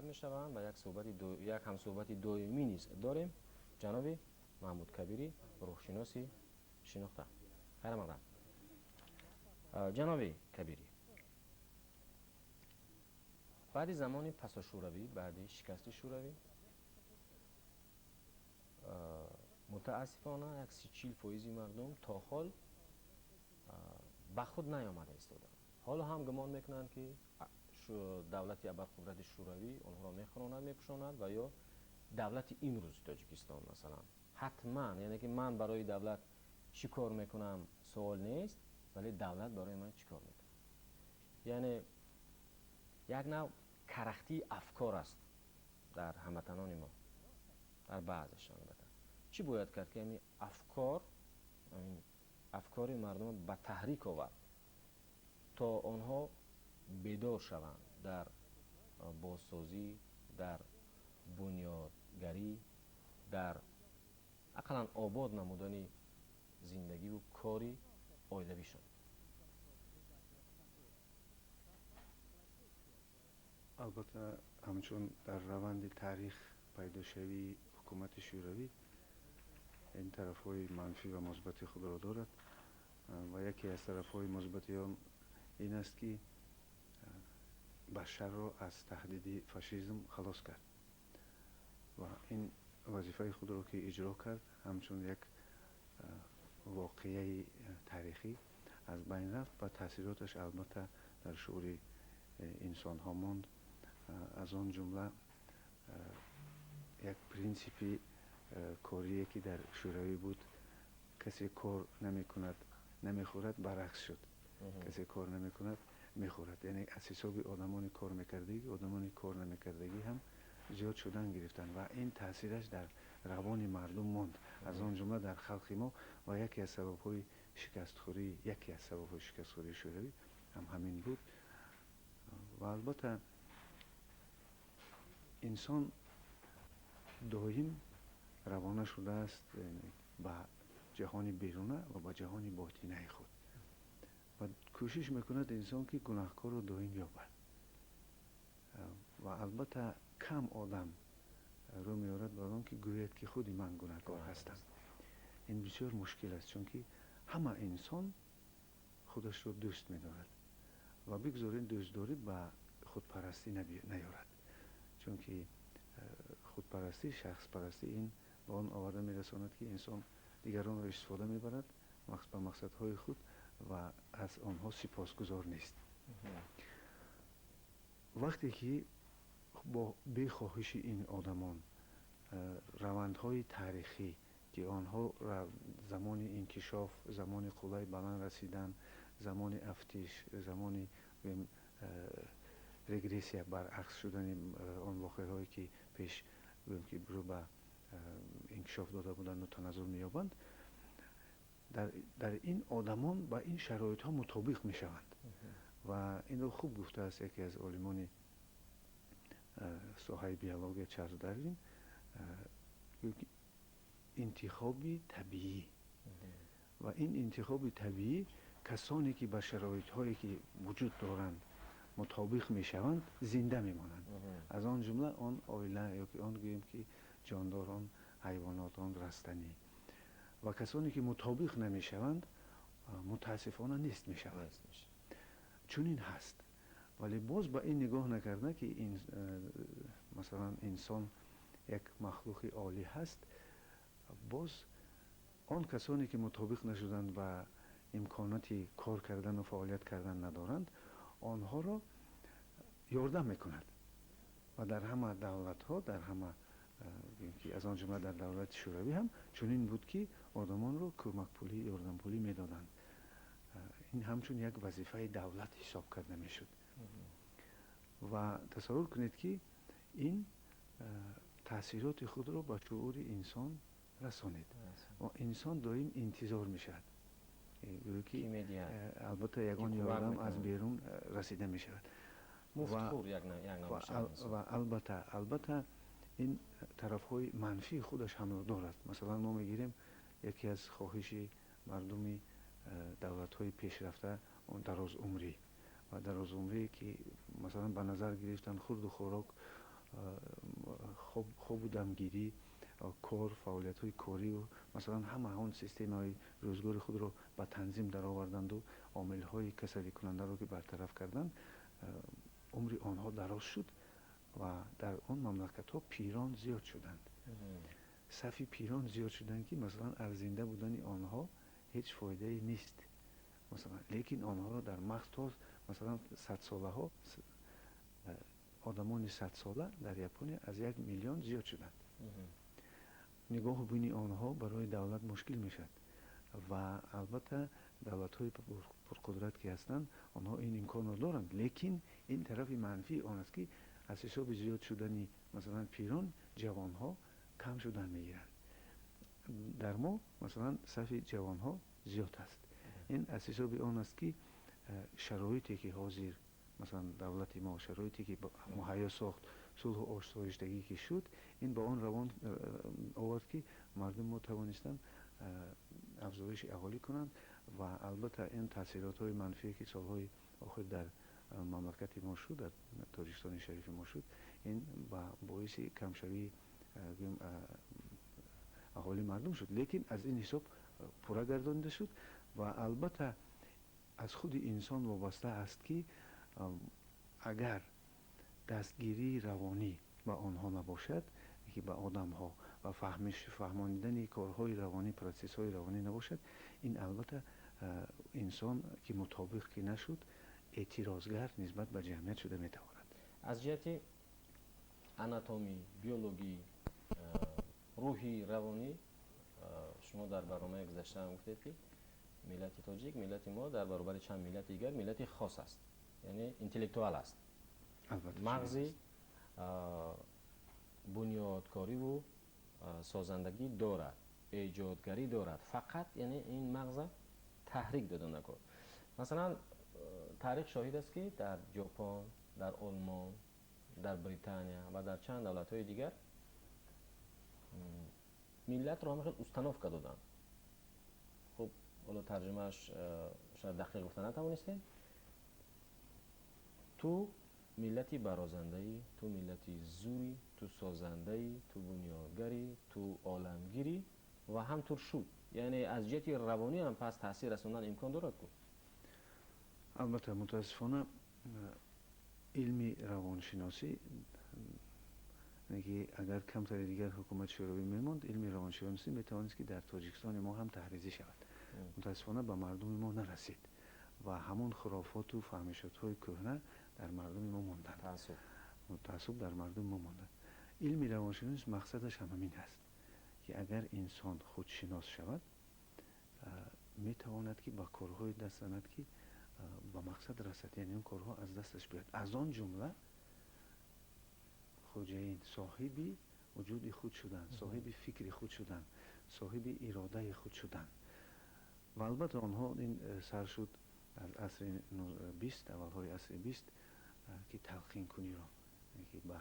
صحبت میشوند و یک همصحبت دومی نیز داریم. جناب محمود کبیری، روحشناسی شناخته. خیر مقدم. جناب کبیری، بعد زمان پس شوروی، بعد شکست شوروی، متاسفانه یک 30-40% مردم تا حال به خود نیامده ایستادند. حالا هم گمان میکنند که دولت ابرقدرت شوروی آنها را میخواند میپوشاند و یا دولت امروز تاجیکستان مثلا. حتما یعنی که من برای دولت چی کار میکنم سوال نیست، ولی دولت برای من چی کار میکنه. یعنی یک نوع کرختی افکار است در هموطنان ما، در بعضشان. البته چی باید کرد که این افکار مردم به تحریک آورد تا آنها بیدار شوند در بازسازی، در بنیادگری، در اقلا آباد نمودن زندگی و کاری آیلویشان. البته همچون در روند تاریخ پیدا شوی حکومت شوروی این طرف های منفی و مثبت خود را دارد و یکی از طرف های مثبت آن این است که بشر را از تهدید فاشیسم خلاص کرد و این وظیفه خود را که اجرا کرد همچون یک واقعه تاریخی از بین رفت و تاثیراتش البته در شعور انسان ها ماند. از آن جمله یک پرینسیپی کاری که در شوروی بود، کسی کار نمی کند نمی خورد، برعکس شد. کسی کار نمی کند می خورد. یعنی از حساب آدمانی کار میکردگی، آدمانی کار نمیکردگی هم زیاد شدن گرفتن و این تاثیرش در روان مردم ماند. از آن جمله در خلق ما و یکی از سبب‌های شکستخوری شوروی هم همین بود. و البته انسان دائم روانه شده است به جهان بیرونه و به جهان باطنه خود و کوشش میکند انسان که گناهکار رو دائم یابد و البته کم آدم رو میارد به آن که گوید که خودی من گناهکار هستم. این بسیار مشکل است، چون که همه انسان خودش رو دوست می‌دارد و بگذارید دوستداری به خودپرستی نیارد، چون که خودپرستی، شخص پرستی این به آن آورده میرساند که انسان دیگران را استفاده میبرد به مقصدهای خود و از آنها سپاسگزار نیست. وقتی که با بخواهش این آدمان روندهای تاریخی که آنها زمان انکشاف، زمان قلای بلند رسیدن، زمان افتیش، زمان رگرسیا برعکس شدن آن واقعهایی که پیش که رو به انکشاف داده بودند و تنظر می‌یابند، در این آدمان با این شرایط ها مطابق می‌شوند و این رو خوب گفته است یکی از عالمان ساحه بیولوژی چارلز داروین، انتخابی طبیعی و این انتخاب طبیعی کسانی که به شرایط هایی که وجود دارند مطابق میشوند زنده میمانند. از آن جمله آن آیله یا که آن گوییم که جانداران، حیواناتان رستنی و کسانی که مطابق نمیشوند متاسفانه نیست میشوند. چون این هست، ولی باز با این نگاه نکرده که این مثلا انسان یک مخلوق عالی هست، باز آن کسانی که مطابق نشدند و امکاناتی کار کردن و فعالیت کردن ندارند آنها را یاردم میکند و در همه دولت ها، در همه از آن جمله در دولت شوروی هم چنین بود که آدمان رو کمک پولی، یاردم پولی میدادند. این همچون یک وظیفه دولت حساب کرده میشد و تصور کنید که این تاثیرات خود را به شعور انسان رسانید و انسان دائم انتظار میشد که البته یگان یاردم از بیرون رسیده میشود و البته این طرف های منفی خودش هم دارد. مثلا ما میگیریم یکی از خواهش مردم دولت های پیشرفته دراز عمری و دراز عمری که مثلا به نظر گرفتن خورد و خوراک خوب و دمگیری، کار، فعالیت های کاری و مثلا همه اون سیستم های روزگار خود رو به تنظیم در آوردند و عامل های کسلی کننده رو که برطرف کردند، عمر آنها دراز شد و در اون مملکت ها پیران زیاد شدند. صفی پیران زیاد شدند که مثلا ارزنده بودن آنها هیچ فایده نیست مثلا، لیکن آنها را در مقطع مثلا 100 ساله ها آدمان 100 ساله در یپونیا از 1 میلیون زیاد شدند. نگاه بینی آنها برای دولت مشکل میشد و البته دولت های پرقدرت که هستند آنها این امکان را دارند، لیکن این طرف منفی آن است که از حساب زیاد شدن مثلا پیران، جوان ها کم شدن میگیرند. در ما مثلا صف جوان ها زیاد است. این از حساب آن است که شرایطی که حاضر مثلا دولت ما شرایطی که مهیا ساخت، صلح و آشایشتگی که شد، این با آن روان آورد که مردم ما توانستند افزایش اهالی کنند و البته این تاثیرات های منفی که سالهای آخر در مملکت ما شد، در تاجیکستان شریف ما شد، این باعث کمشوی اهالی مردم شد، لیکن از این حساب پورا گردانده شد و البته از خود انسان وابسته است که اگر دستگیری روانی با آنها نباشد، که به آدم ها و فهماندن کارهای روانی، پروسس های روانی نباشد، این البته انسان که مطابق که نشد اعتراضگر نسبت به جمعیت شده میتواند. از جهت آناتومی، بیولوژی، روحی، روانی، شما در برنامه گذشته هم گفتید که ملت تاجیک، ملت ما در برابر چند ملت دیگر ملت خاص است، یعنی اینتלקچوال است. مغزی بنیادکاری و سازندگی دارد، ایجادگری دارد، فقط یعنی این مغز تحریک داده نکرد. مثلا تاریخ شاهد است که در ژاپن، در آلمان، در بریتانیا و در چند دولت‌های دیگر ملت را خیلی استناف دادن. خب حالا ترجمهش شاید دقیق گفتن نتوانستیم. تو ملتی برازنده‌ای، تو ملتی زوری، تو سازنده‌ای، تو بنیانگری، تو عالمگیری و همطور شد. یعنی از جهت روانی هم پس تاثیر رساندن امکان دارد که البته متاسفانه علم روانشناسی نگی اگر کمتر دیگر حکومت شوروی میموند، علم روانشناسی میتوانست که در تاجیکستان ما هم تحریزی شود. متاسفانه به مردم ما نرسید و همون خرافات و فهمشات های کهنه در مردم ما ماندن. تعصب در مردم ما ماندن. علم روانشناسی مقصدش همین است که اگر انسان خودشناس شود میتواند که با کارهای دست زند که به مقصد رسد، یعنی اون کارها از دستش بیاد. از آن جمله خوجین صاحبی وجود خود شدن، صاحب فکر خود شدن، صاحب اراده خود شدن. و البته آنها این سر شد از عصر 20 اولهای عصر 20 که تلقین کنی را که به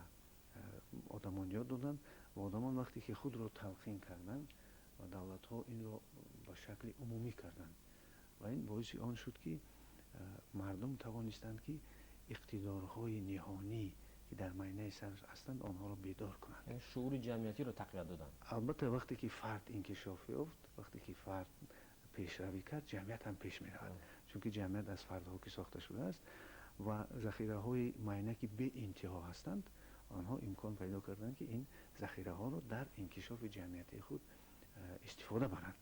آدمان یاد دادن و آدمان وقتی که خود را تلقین کردن و دولت ها این را به شکل عمومی کردن و این باعث آن شد که مردم توانستند که اقتدارهای نهانی که در معینه سر هستند آنها را بیدار کنند. این شعور جمعیتی را تقویت دادن. البته وقتی که فرد انکشاف یافت، وقتی که فرد پیشروی کرد، جمعیت هم پیش می رود، چون که جمعیت از فردها که ساخته شده است و ذخیره های معینه که به انتها هستند، آنها امکان پیدا کردند که این ذخیره ها را در انکشاف جمعیتی خود استفاده برند.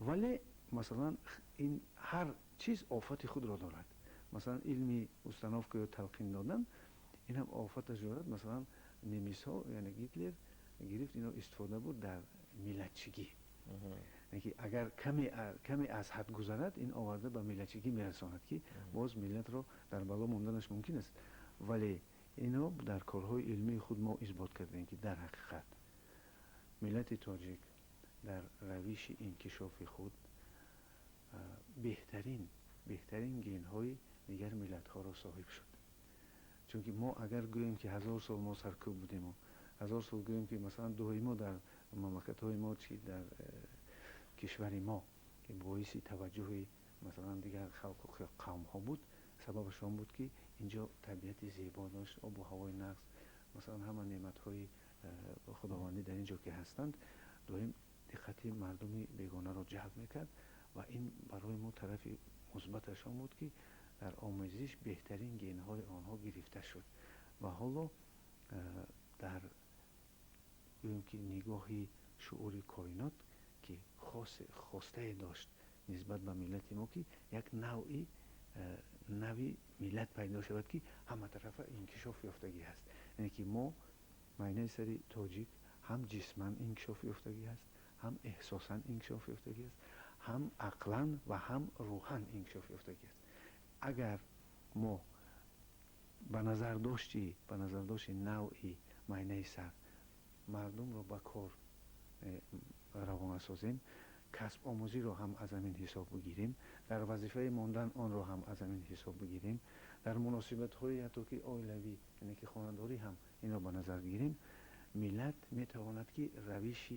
ولی مثلا این هر چیز آفت خود را دارد. مثلا علمی استناف که تلقین دادن این هم آفتش دارد. مثلا نمیسا یعنی گیتلر گرفت اینو استفاده بود در ملتچگی، یعنی اگر کمی از حد گذرد این آورده به ملتچگی میرساند که باز ملت را در بلا ماندنش ممکن است. ولی اینو در کارهای علمی خود ما اثبات کردیم که در حقیقت ملت تاجیک در روش انکشاف خود بهترین گین‌های دیگر ملت‌ها را صاحب شد. چون که ما اگر گوییم که 1000 سال ما سرکوب بودیم و 1000 سال گوییم که مثلا دوی ما در مملکت‌های ما چی در کشور ما که باعث توجه مثلا دیگر خلق و قوم ها بود، سببش آن بود که اینجا طبیعت زیبا داشت، آب و هوای نقص مثلا همه نعمت‌های خداوندی در اینجا که هستند دویم دقت مردم بیگانه را جلب میکرد و این برای ما طرف مثبتش هم بود که در آموزش بهترین گنهای آنها گرفته شد و حالا در گویم که نگاهی شعور کائنات که خواسته داشت نسبت به ملت ما که یک نوعی ملت پیدا شود که همه طرف انکشاف یافتگی هست. یعنی که ما معنی سری تاجیک هم جسماً انکشاف یافتگی هست، هم احساساً انکشاف یافتگی است، هم عقلاً و هم روحاً انکشاف یافتگی است. اگر ما به نظر داشت نوعی معنی سر مردم رو به کار روانه سازیم، کسب آموزی رو هم از همین حساب بگیریم، در وظیفه ماندن آن رو هم از همین حساب بگیریم، در مناسبت های حتی که اولیوی یعنی که خانه‌داری هم این رو به نظر بگیریم، ملت میتواند که روش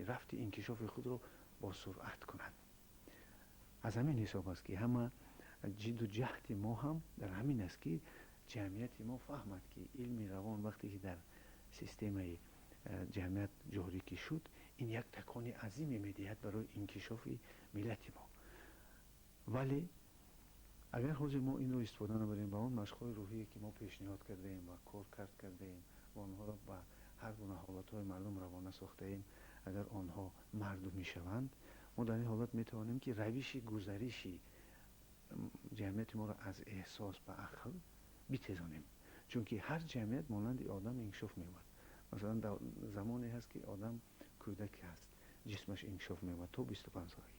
رفت انکشاف خود رو با سرعت کند. از همین حساب است که همه جد و جهد ما هم در همین است که جمعیت ما فهمد که علم روان وقتی که در سیستم جمعیت جاری که شد این یک تکان عظیمی میدهد برای انکشاف ملت ما. ولی اگر حاضر ما این رو استفاده نبریم با اون مشق‌های روحی که ما پیشنهاد کرده ایم و کار کرده ایم و آنها را به هر گونه حالت‌های مردم روانه ساخته ایم، اگر آنها مردمی شوند، ما در این حالت میتوانیم که روش گذریشی جمعیت ما را از احساس به عقل بتزانیم. چون که هر جمعیت مانند آدم انکشاف می‌یابد. مثلا زمانی هست که آدم کودک هست، جسمش انکشاف می‌یابد تا 25 سالگی.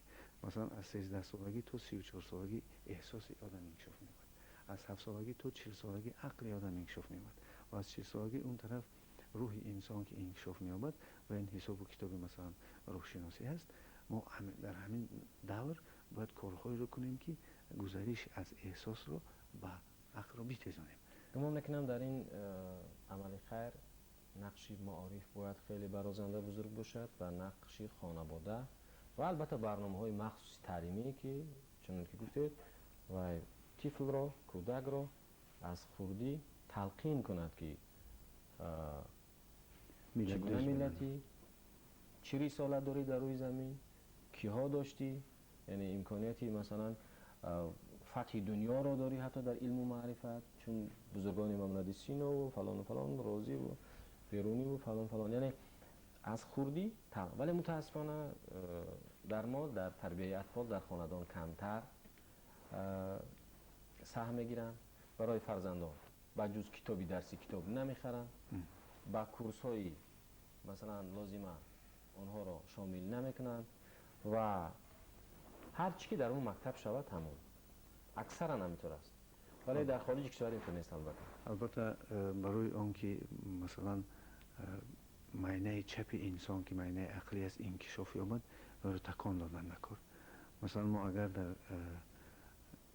مثلا از 13 سالگی تا 34 سالگی احساس آدم انکشاف می‌یابد. از 7 سالگی تا 40 سالگی عقل آدم انکشاف می‌یابد و از 40 سالگی اون طرف روح انسان که انکشاف می‌یابد و این حساب و کتاب مثلا روح شناسی هست. ما در همین دور باید کارهایی رو کنیم که گذریش از احساس رو به عقل رو بتزانیم. گمان میکنم در این عمل خیر نقشی معارف باید خیلی برازنده بزرگ باشد و نقشی خانواده و البته برنامه‌های مخصوص تعلیمی که چنان که گفتید و طفل را، کودک را از خردی تلقین کند که چگونه ملتی، چه رسالت داری در روی زمین، کیها داشتی، یعنی امکانیتی مثلا فتح دنیا را داری حتی در علم و معرفت، چون بزرگان مملکت سین و فلان و فلان رازی و بیرونی و فلان فلان، یعنی از خوردی ولی متاسفانه در ما در تربیت اطفال در خاندان کمتر سهم میگیرن. برای فرزندان با جز کتابی درسی کتاب نمیخرن، با کورس های مثلا لازمه آنها را شامل نمیکنن و هر چی که در اون مکتب شود همون اکثرا همینطور است. ولی در خارج کشور اینطور نیست. البته برای آنکه مثلا معنی چپ انسان که معنی عقلی است انکشاف یابد رو تکان دادن نکرد. مثلا ما اگر در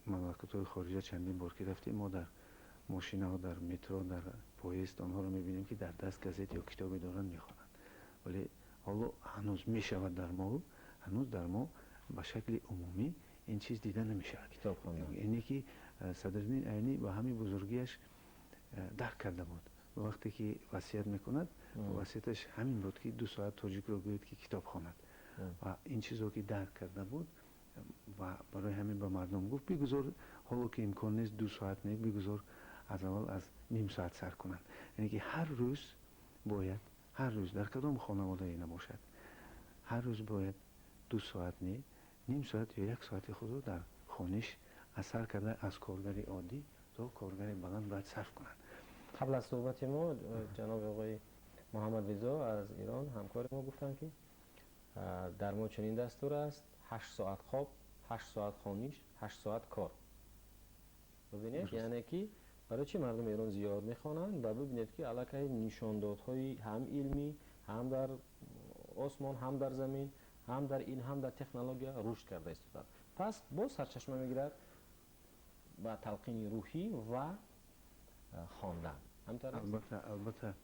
مملکت‌های خارجی چندین بار که رفتیم، ما در ماشین‌ها، در مترو، در پاییست آنها رو می‌بینیم که در دست گازت یا کتابی دارن می‌خوانند. ولی حالا هنوز می‌شود هنوز در ما به شکل عمومی این چیز دیده نمی‌شود. کتاب خواندن اینی که صدرالدین عینی و همین بزرگیش درک کرده بود. وقتی که وصیت میکند وصیتش همین بود که 2 ساعت تاجیک رو گوید که کتاب خواند و این چیزو که درک کرده بود و برای همین به مردم گفت بگذار حالا که امکان نیست 2 ساعت نه، بگذار از اول از نیم ساعت سر کنند. یعنی که هر روز در کدام خانواده ای نباشد، هر روز باید 2 ساعت نه، نیم ساعت یا 1 ساعت خود رو در خانش اثر کرده از کارگر عادی تا کارگر بلند باید صرف کنند. قبل از صحبت ما جناب آقای محمد رضا از ایران همکار ما گفتن که در ما چنین دستور است 8 ساعت خواب، 8 ساعت خانش، 8 ساعت کار. ببینید یعنی که برای چی مردم ایران زیاد میخوانند و ببینید که علاقه نشاندادهای هم علمی، هم در آسمان، هم در زمین، هم در این، هم در تکنولوژی رشد کرده است. پس باز سرچشمه میگیرد با تلقین روحی و خواندن. البته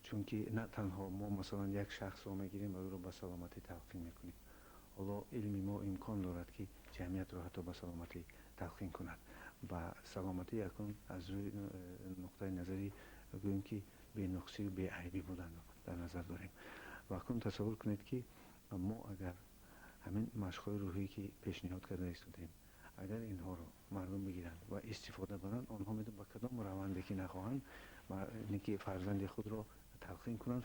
چون که نه تنها ما مثلا یک شخص رو میگیریم و او رو به سلامتی تلقین میکنیم، حالا علمی ما امکان دارد که جمعیت رو حتی به سلامتی تلقین کند و سلامتی یکون از روی نقطه نظری و گوییم که بی‌نقصی و بی‌عیبی بودند در نظر داریم. و اکنون تصور کنید که ما اگر همین مشق‌های روحی که پیشنهاد کرده ایستادیم اگر اینها رو مردم بگیرند و استفاده کنند، آنها میدونن با کدام روندی که نخواهند اینکه فرزند خود را تلقین کنند،